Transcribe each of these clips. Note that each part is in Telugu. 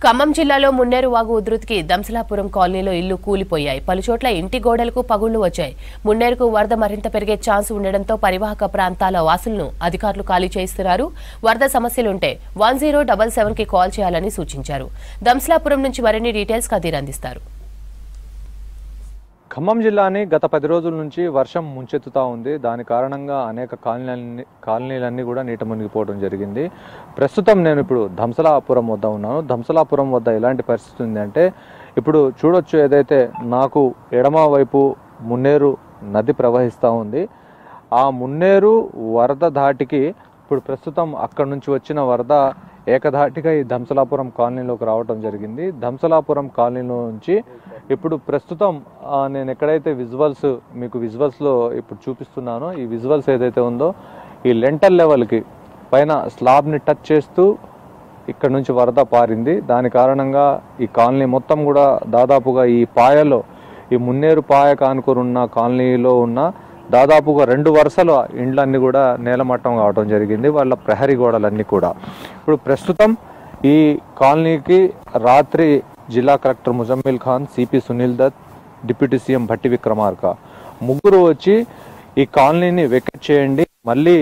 ఖమ్మం జిల్లాలో మున్నేరు వాగు ఉధృతికి దంసలాపురం కాలనీలో ఇల్లు కూలిపోయాయి. పలుచోట్ల ఇంటి గోడలకు పగుళ్లు వచ్చాయి. మున్నేరుకు వరద మరింత పెరిగే ఛాన్స్ ఉండడంతో పరివాహక ప్రాంతాల వాసులను అధికారులు ఖాళీ చేయిస్తున్నారు. వరద సమస్యలుంటే 1077కి కాల్ చేయాలని సూచించారు. దంసలాపురం నుంచి మరిన్ని డీటెయిల్స్ కదీర్ అందిస్తారు. ఖమ్మం జిల్లాని గత 10 రోజుల నుంచి వర్షం ముంచెత్తుతా ఉంది. దాని కారణంగా అనేక కాలనీలన్నీ కూడా నీట మునిగిపోవడం జరిగింది. ప్రస్తుతం నేను ఇప్పుడు దంసలాపురం వద్ద ఉన్నాను. దంసలాపురం వద్ద ఎలాంటి పరిస్థితి ఉంది అంటే, ఇప్పుడు చూడొచ్చు, ఏదైతే నాకు ఎడమ వైపు మున్నేరు నది ప్రవహిస్తూ ఉంది. ఆ మున్నేరు వరద ధాటికి ఇప్పుడు ప్రస్తుతం అక్కడి నుంచి వచ్చిన వరద ఏకధాటిగా ఈ దంసలాపురం కాలనీలోకి రావడం జరిగింది. దంసలాపురం కాలనీలో నుంచి ఇప్పుడు ప్రస్తుతం నేను ఎక్కడైతే మీకు విజువల్స్లో ఇప్పుడు చూపిస్తున్నానో, ఈ విజువల్స్ ఏదైతే ఉందో ఈ లెంటల్ లెవెల్కి పైన స్లాబ్ని టచ్ చేస్తూ ఇక్కడ నుంచి వరద పారింది. దాని కారణంగా ఈ కాలనీ మొత్తం కూడా దాదాపుగా ఈ మున్నేరు పాయ కానుకొనున్న కాలనీలో ఉన్న దాదాపుగా 2 వరుసల ఇండ్లన్నీ కూడా నేలమట్టం కావడం జరిగింది. వాళ్ళ ప్రహరీ గోడలన్నీ కూడా. ఇప్పుడు ప్రస్తుతం ఈ కాలనీకి రాత్రి జిల్లా collector Muzammil Khan, CP Sunil Dutt, deputy CM Bhatti Vikramarka ముగ్గురు వచ్చి ఈ కాలనీని వెకెట్ చేయండి, మళ్ళీ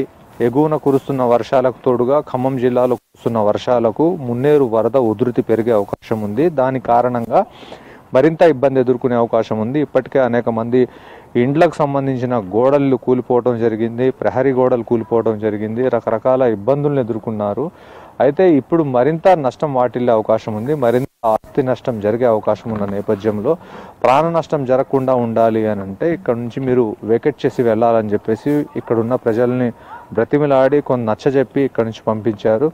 ఎగువన కురుస్తున్న వర్షాలకు తోడుగా ఖమ్మం జిల్లాలో కురుస్తున్న వర్షాలకు మున్నేరు వరద ఉధృతి పెరిగే అవకాశం ఉంది. దాని కారణంగా మరింత ఇబ్బంది ఎదుర్కొనే అవకాశం ఉంది. ఇప్పటికే అనేక మంది ఇండ్లకు సంబంధించిన గోడలు కూలిపోవడం జరిగింది, ప్రహరీ గోడలు కూలిపోవడం జరిగింది, రకరకాల ఇబ్బందులను ఎదుర్కొన్నారు. అయితే ఇప్పుడు మరింత నష్టం వాటిల్లే అవకాశం ఉంది, మరింత ఆస్తి నష్టం జరిగే అవకాశం ఉన్న నేపథ్యంలో ప్రాణ నష్టం జరగకుండా ఉండాలి అని అంటే ఇక్కడ నుంచి మీరు వెకెట్ చేసి వెళ్ళాలని చెప్పేసి ఇక్కడున్న ప్రజల్ని బ్రతిమిలాడి నచ్చజెప్పి ఇక్కడ నుంచి పంపించారు.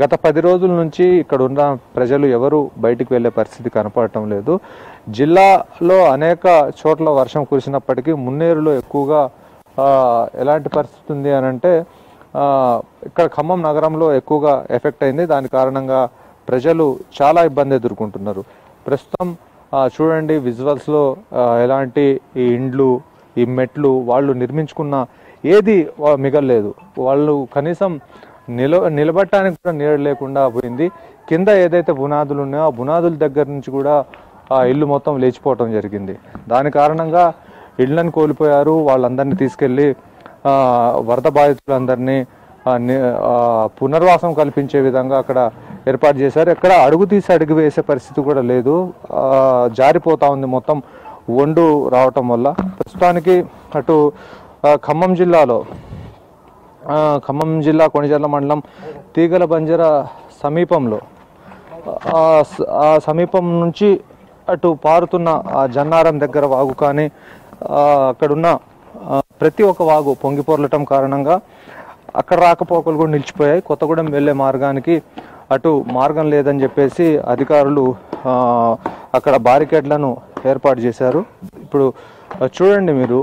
గత 10 రోజుల నుంచి ఇక్కడ ఉన్న ప్రజలు ఎవరు బయటికి వెళ్లే పరిస్థితి కనపడటం లేదు. జిల్లాలో అనేక చోట్ల వర్షం కురిసినప్పటికీ మున్నేరులో ఎక్కువగా ఎలాంటి పరిస్థితి ఉంది అని అంటే, ఇక్కడ ఖమ్మం నగరంలో ఎక్కువగా ఎఫెక్ట్ అయింది. దాని కారణంగా ప్రజలు చాలా ఇబ్బంది ఎదుర్కొంటున్నారు. ప్రస్తుతం చూడండి విజువల్స్లో ఎలాంటి ఈ ఇండ్లు, ఈ మెట్లు వాళ్ళు నిర్మించుకున్న ఏది మిగలలేదు. వాళ్ళు కనీసం నిలబడటానికి కూడా నీడ లేకుండా పోయింది. కింద ఏదైతే బునాదులు ఉన్నాయో ఆ బునాదుల దగ్గర నుంచి కూడా ఆ ఇల్లు మొత్తం లేచిపోవటం జరిగింది. దాని కారణంగా ఇళ్లను కోల్పోయారు. వాళ్ళందరినీ తీసుకెళ్లి వరద బాధితులందరినీ పునర్వాసం కల్పించే విధంగా అక్కడ ఏర్పాటు చేశారు. ఎక్కడ అడుగు తీసి అడుగు వేసే పరిస్థితి కూడా లేదు. జారిపోతా ఉంది మొత్తం ఒండు రావటం వల్ల. ప్రస్తుతానికి అటు ఖమ్మం జిల్లా కొణిజర్ల మండలం తీగల బంజర సమీపంలో ఆ సమీపం నుంచి అటు పారుతున్న ఆ జన్నారం దగ్గర వాగు కానీ అక్కడున్న ప్రతి ఒక్క వాగు పొంగిపొర్లటం కారణంగా అక్కడ రాకపోకలు కూడా నిలిచిపోయాయి. కొత్తగూడెం వెళ్ళే మార్గానికి అటు మార్గం లేదని చెప్పేసి అధికారులు అక్కడ బారికేడ్లను ఏర్పాటు చేశారు. ఇప్పుడు చూడండి మీరు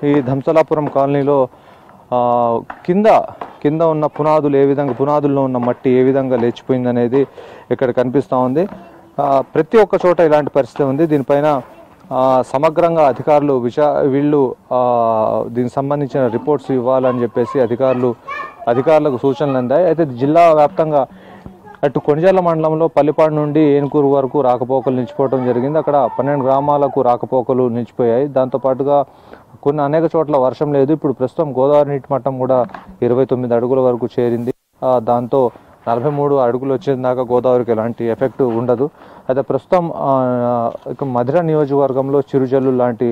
ఈ దంసలాపురం కాలనీలో కింద ఉన్న పునాదుల్లో ఉన్న మట్టి ఏ విధంగా లేచిపోయింది అనేది ఇక్కడ కనిపిస్తూ ఉంది. ప్రతి ఒక్క చోట ఇలాంటి పరిస్థితి ఉంది. దీనిపైన సమగ్రంగా అధికారులు దీనికి సంబంధించిన రిపోర్ట్స్ ఇవ్వాలని చెప్పేసి అధికారులకు సూచనలు అందాయి. అయితే జిల్లా వ్యాప్తంగా అటు కొణిజర్ల మండలంలో పల్లిపాడు నుండి ఏనుకూరు వరకు రాకపోకలు నిలిచిపోవడం జరిగింది. అక్కడ 12 గ్రామాలకు రాకపోకలు నిలిచిపోయాయి. దాంతోపాటుగా అనేక చోట్ల వర్షం లేదు. ఇప్పుడు ప్రస్తుతం గోదావరి నీటి మట్టం కూడా 29 అడుగుల వరకు చేరింది. దాంతో 43 అడుగులు వచ్చేదాకా గోదావరికి ఎలాంటి ఎఫెక్ట్ ఉండదు. అయితే ప్రస్తుతం మధిర నియోజకవర్గంలో చిరుజల్లు లాంటి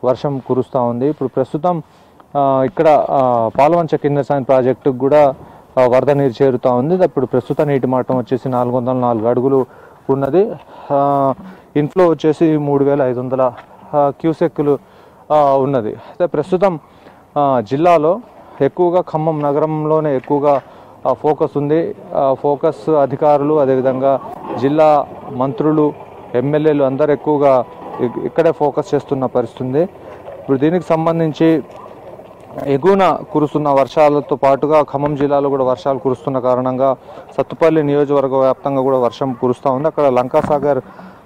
వర్షం కురుస్తూ ఉంది. ఇప్పుడు ప్రస్తుతం ఇక్కడ పాలవంచ కిన్నెరసాని ప్రాజెక్టుకు కూడా వరద నీరు చేరుతూ ఉంది. ఇప్పుడు ప్రస్తుత నీటి మట్టం వచ్చేసి 404 అడుగులు ఉన్నది. ఇన్ఫ్లో వచ్చేసి 3500 క్యూసెక్కులు ఉన్నది. అయితే ప్రస్తుతం జిల్లాలో ఎక్కువగా ఖమ్మం నగరంలోనే ఎక్కువగా ఫోకస్ ఉంది. ఫోకస్ అధికారులు, అదేవిధంగా జిల్లా మంత్రులు, ఎమ్మెల్యేలు అందరూ ఎక్కువగా ఇక్కడే ఫోకస్ చేస్తున్న పరిస్థితి ఉంది. ఇప్పుడు దీనికి సంబంధించి ఎగువన కురుస్తున్న వర్షాలతో పాటుగా ఖమ్మం జిల్లాలో కూడా వర్షాలు కురుస్తున్న కారణంగా సత్తుపల్లి నియోజకవర్గ వ్యాప్తంగా కూడా వర్షం కురుస్తూ ఉంది. అక్కడ లంకాసాగర్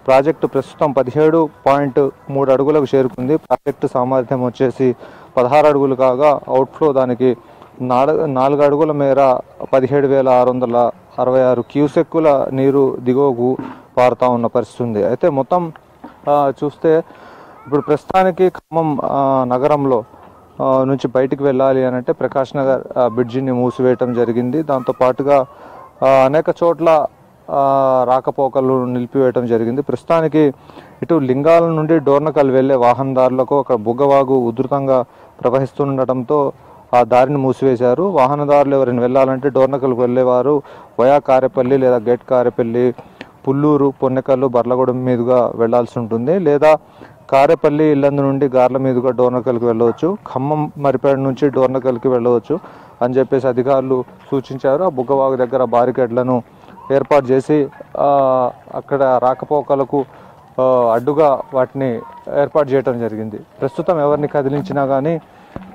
ప్రాజెక్టు ప్రస్తుతం 17.3 అడుగులకు చేరుకుంది. ప్రాజెక్టు సామర్థ్యం వచ్చేసి 16 అడుగులు కాగా అవుట్ఫ్లో దానికి 4 అడుగుల మేర 17,666 క్యూసెక్కుల నీరు దిగువకు పారుతూ ఉన్న పరిస్థితి ఉంది. అయితే మొత్తం చూస్తే ఇప్పుడు ప్రస్తుతానికి ఖమ్మం నగరంలో నుంచి బయటికి వెళ్ళాలి అని అంటే ప్రకాష్ నగర్ బ్రిడ్జిని మూసివేయటం జరిగింది. దాంతోపాటుగా అనేక చోట్ల రాకపోకలు నిలిపివేయటం జరిగింది. ప్రస్తుతానికి ఇటు లింగాల నుండి డోర్నకల్ వెళ్లే వాహనదారులకు ఒక బుగ్గవాగు ఉధృతంగా ప్రవహిస్తుండటంతో ఆ దారిని మూసివేశారు. వాహనదారులు ఎవరైనా వెళ్ళాలంటే డోర్నకల్కు వెళ్ళేవారు వయా కారేపల్లి లేదా గేట్ కారేపల్లి, పుల్లూరు, పొన్నెకల్లు, బర్లగూడెం మీదుగా వెళ్లాల్సి ఉంటుంది. లేదా కారేపల్లి, ఇల్లందు నుండి గార్ల మీదుగా డోర్నకల్కి వెళ్ళవచ్చు. ఖమ్మం మరిపేడ నుంచి డోర్నకల్కి వెళ్ళవచ్చు అని చెప్పేసి అధికారులు సూచించారు. ఆ బుగ్గవాగు దగ్గర బారికేడ్లను ఏర్పాటు చేసి అక్కడ రాకపోకలకు అడ్డుగా వాటిని ఏర్పాటు చేయడం జరిగింది. ప్రస్తుతం ఎవరిని కదిలించినా కానీ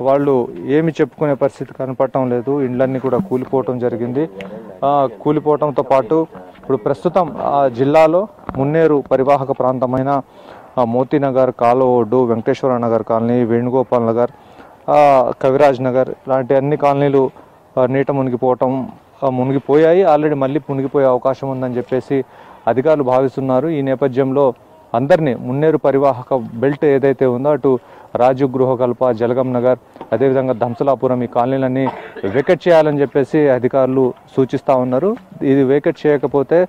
వాళ్ళు ఏమి చెప్పుకునే పరిస్థితి కనపడటం లేదు. ఇండ్లన్నీ కూడా కూలిపోవటం జరిగింది. కూలిపోవటంతో పాటు ఇప్పుడు ప్రస్తుతం జిల్లాలో మున్నేరు పరివాహక ప్రాంతమైన మోతీనగర్, కాలువోడ్డు, వెంకటేశ్వర నగర్ కాలనీ, వేణుగోపాల్ నగర్, కవిరాజ్ నగర్ లాంటి అన్ని కాలనీలు నీట మునిగిపోయాయి. ఆల్రెడీ మళ్ళీ మునిగిపోయే అవకాశం ఉందని చెప్పేసి అధికారులు భావిస్తున్నారు. ఈ నేపథ్యంలో అందరినీ మున్నేరు పరివాహక బెల్ట్ ఏదైతే ఉందో అటు రాజీవ్ గృహకల్ప, జలగం నగర్, అదేవిధంగా ధంసలాపురం ఈ కాలనీలన్నీ వేకెట్ చేయాలని చెప్పేసి అధికారులు సూచిస్తూ ఉన్నారు. ఇది వేకెట్ చేయకపోతే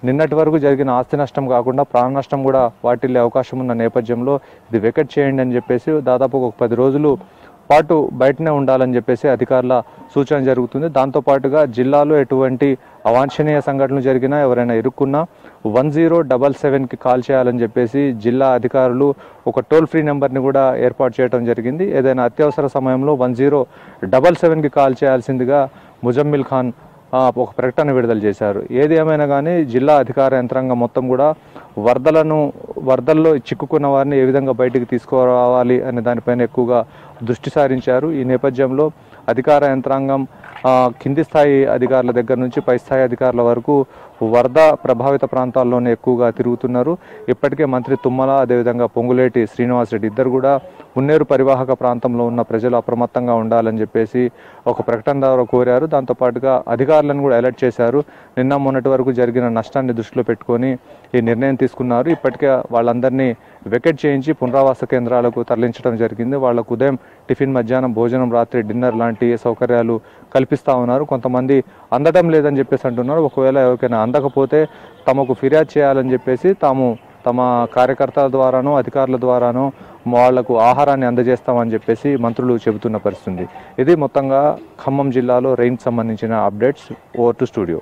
నిన్నటి వరకు జరిగిన ఆస్తి నష్టం కాకుండా ప్రాణ నష్టం కూడా వాటిల్లే అవకాశం ఉన్న నేపథ్యంలో ఇది వేకెట్ చేయండి అని చెప్పేసి దాదాపు ఒక 10 రోజులు పాటు బయటనే ఉండాలని చెప్పేసి అధికారుల సూచన జరుగుతుంది. దాంతోపాటుగా జిల్లాలో ఎటువంటి అవాంఛనీయ సంఘటనలు జరిగినా, ఎవరైనా ఇరుక్కున్నా 1077కి కాల్ చేయాలని చెప్పేసి జిల్లా అధికారులు ఒక టోల్ ఫ్రీ నెంబర్ని కూడా ఏర్పాటు చేయడం జరిగింది. ఏదైనా అత్యవసర సమయంలో 1077కి కాల్ చేయాల్సిందిగా ముజమ్మిల్ ఖాన్ ఒక ప్రకటన విడుదల చేశారు. ఏది ఏమైనా కానీ జిల్లా అధికార యంత్రాంగం మొత్తం కూడా వరదల్లో చిక్కుకున్న వారిని ఏ విధంగా బయటికి తీసుకురావాలి అనే దానిపైన ఎక్కువగా దృష్టి సారించారు. ఈ నేపథ్యంలో అధికార యంత్రాంగం కింది స్థాయి అధికారుల దగ్గర నుంచి పై స్థాయి అధికారుల వరకు వరద ప్రభావిత ప్రాంతాల్లోనే ఎక్కువగా తిరుగుతున్నారు. ఇప్పటికే మంత్రి తుమ్మల, అదేవిధంగా పొంగులేటి శ్రీనివాసరెడ్డి ఇద్దరు కూడా మున్నేరు పరివాహక ప్రాంతంలో ఉన్న ప్రజలు అప్రమత్తంగా ఉండాలని చెప్పేసి ఒక ప్రకటన ద్వారా కోరారు. దాంతోపాటుగా అధికారులను కూడా అలర్ట్ చేశారు. నిన్న మొన్నటి వరకు జరిగిన నష్టాన్ని దృష్టిలో పెట్టుకొని ఈ నిర్ణయం తీసుకున్నారు. ఇప్పటికే వాళ్ళందరినీ వెకెట్ చేయించి పునరావాస కేంద్రాలకు తరలించడం జరిగింది. వాళ్ళకు ఉదయం టిఫిన్, మధ్యాహ్నం భోజనం, రాత్రి డిన్నర్ లాంటి సౌకర్యాలు కల్పిస్తూ ఉన్నారు. కొంతమంది అందడం లేదని చెప్పేసి అంటున్నారు. ఒకవేళ ఎవరికైనా అందకపోతే తమకు ఫిర్యాదు చేయాలని చెప్పేసి తమ కార్యకర్తల ద్వారానో అధికారుల ద్వారానో వాళ్లకు ఆహారాన్ని అందజేస్తామని చెప్పేసి మంత్రులు చెబుతున్న పరిస్థితి. ఇది మొత్తంగా ఖమ్మం జిల్లాలో రెయిన్ సంబంధించిన అప్డేట్స్. Over to studio.